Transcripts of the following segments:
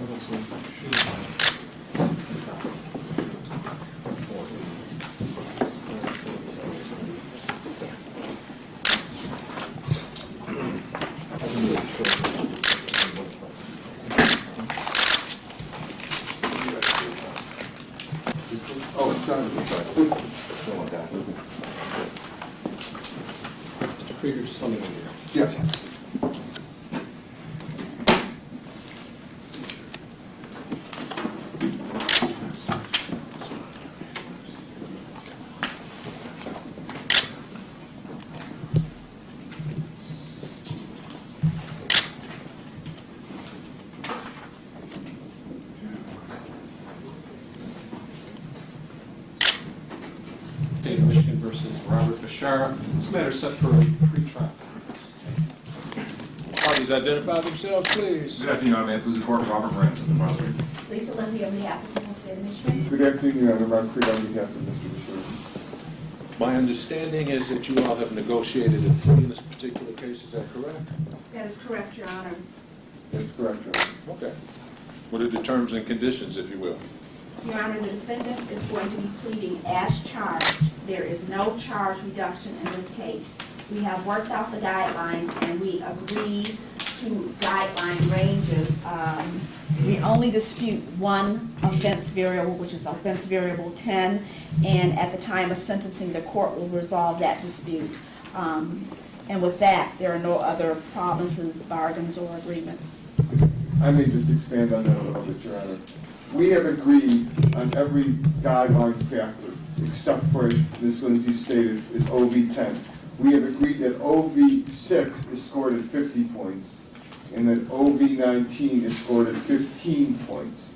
Oh, it's not. Mr. Krieger, just let me know here. Yes. State of Michigan versus Robert Bashara. This matter is set for a pre-trial. Parties identify themselves, please. Good afternoon, Your Honor. May it please the court, Robert Moran, Assistant Prosecutor. Lisa Lindsay on behalf of the State of Michigan. Good afternoon, Your Honor. Mark Creed on behalf of Mr. Bashara. My understanding is that you all have negotiated a plea in this particular case. Is that correct? That is correct, Your Honor. That's correct, Your Honor. Okay. What are the terms and conditions, if you will? Your Honor, the defendant is going to be pleading as charged. There is no charge reduction in this case. We have worked out the guidelines and we agree to guideline ranges. We only dispute one offense variable, which is offense variable 10, and at the time of sentencing, the court will resolve that dispute. And with that, there are no other promises, bargains, or agreements. I may just expand on that a little bit, Your Honor. We have agreed on every guideline factor, except for, as Ms. Lindsay stated, is OV10. We have agreed that OV6 is scored at 50 points, and that OV19 is scored at 15 points.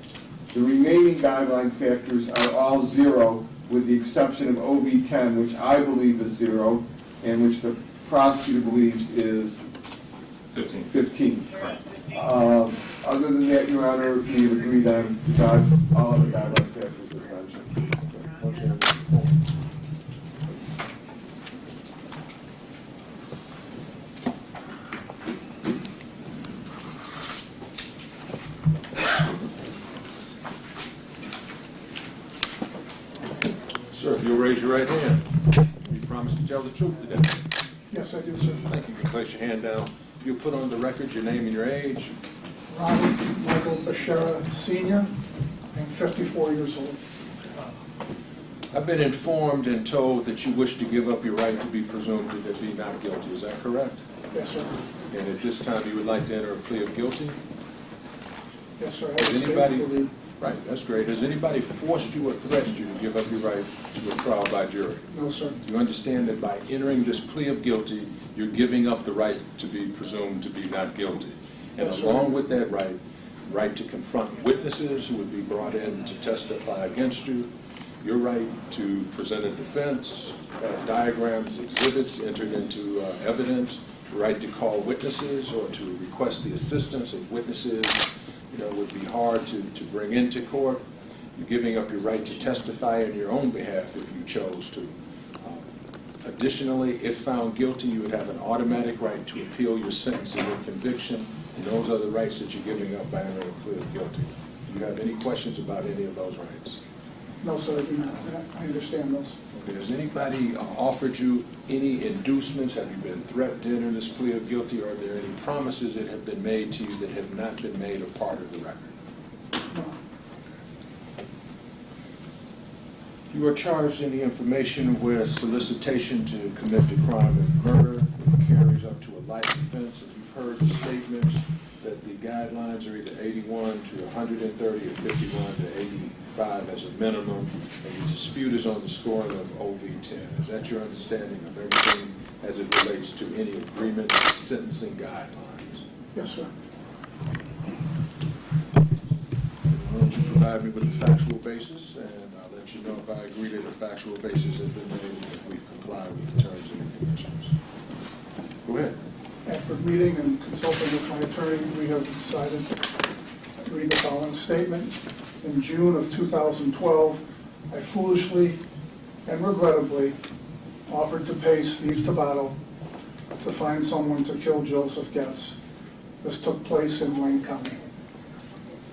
The remaining guideline factors are all 0, with the exception of OV10, which I believe is 0, and which the prosecutor believes is 15. Other than that, Your Honor, we have agreed on all of the guideline factors as mentioned. Sir, if you'll raise your right hand. You promise to tell the truth today? Yes, I do, sir. Thank you. You can place your hand down. You'll put on the record your name and your age. Robert Michael Bashara, Sr. I'm 54 years old. I've been informed and told that you wish to give up your right to be presumed to be not guilty. Is that correct? Yes, sir. And at this time, you would like to enter a plea of guilty? Yes, sir. I Has have a anybody, statement to read. right, that's great. Has anybody forced you or threatened you to give up your right to a trial by jury? No, sir. Do you understand that by entering this plea of guilty, you're giving up the right to be presumed to be not guilty? And Yes, sir. along with that right to confront witnesses who would be brought in to testify against you, your right to present a defense, diagrams, exhibits entered into evidence, the right to call witnesses or to request the assistance of witnesses, would be hard to bring into court. You're giving up your right to testify on your own behalf if you chose to. Additionally, if found guilty, you would have an automatic right to appeal your sentence and your conviction, and those are the rights that you're giving up by entering a plea of guilty. Do you have any questions about any of those rights? No, sir, I do not. I understand those. Okay. Has anybody offered you any inducements? Have you been threatened to enter this plea of guilty, or are there any promises that have been made to you that have not been made a part of the record? No. You are charged in the information with solicitation to commit the crime of murder. It carries up to a life offense. As you've heard the statements, that the guidelines are either 81 to 130 or 51 to 85 as a minimum, and the dispute is on the scoring of OV10. Is that your understanding of everything as it relates to any agreement or sentencing guidelines? Yes, sir. Why don't you provide me with the factual basis, and I'll let you know if I agree that a factual basis has been made and if we comply with the terms and conditions. Go ahead. After meeting and consulting with my attorney, we have decided to read the following statement. In June of 2012, I foolishly and regrettably offered to pay Steve Tabato to find someone to kill Joseph Gentz. This took place in Wayne County.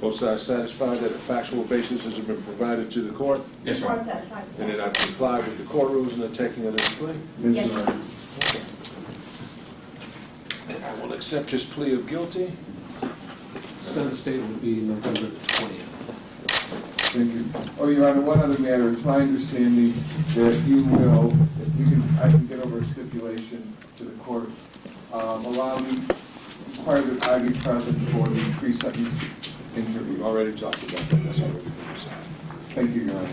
Both sides satisfied that a factual basis has been provided to the court, Yes, The sir. court is satisfied with and that. that I've complied with the court rules in the taking of this plea. Yes, Your Your Honor. Honor. And I will accept his plea of guilty. Sentence date would be November 20th. Thank you. Oh, Your Honor, one other matter. It's my understanding that you will, I can get over a stipulation to the court, allow me, require that I be present for the pre-sentence interview. We've already talked about that, that's already been decided. Thank you, Your Honor.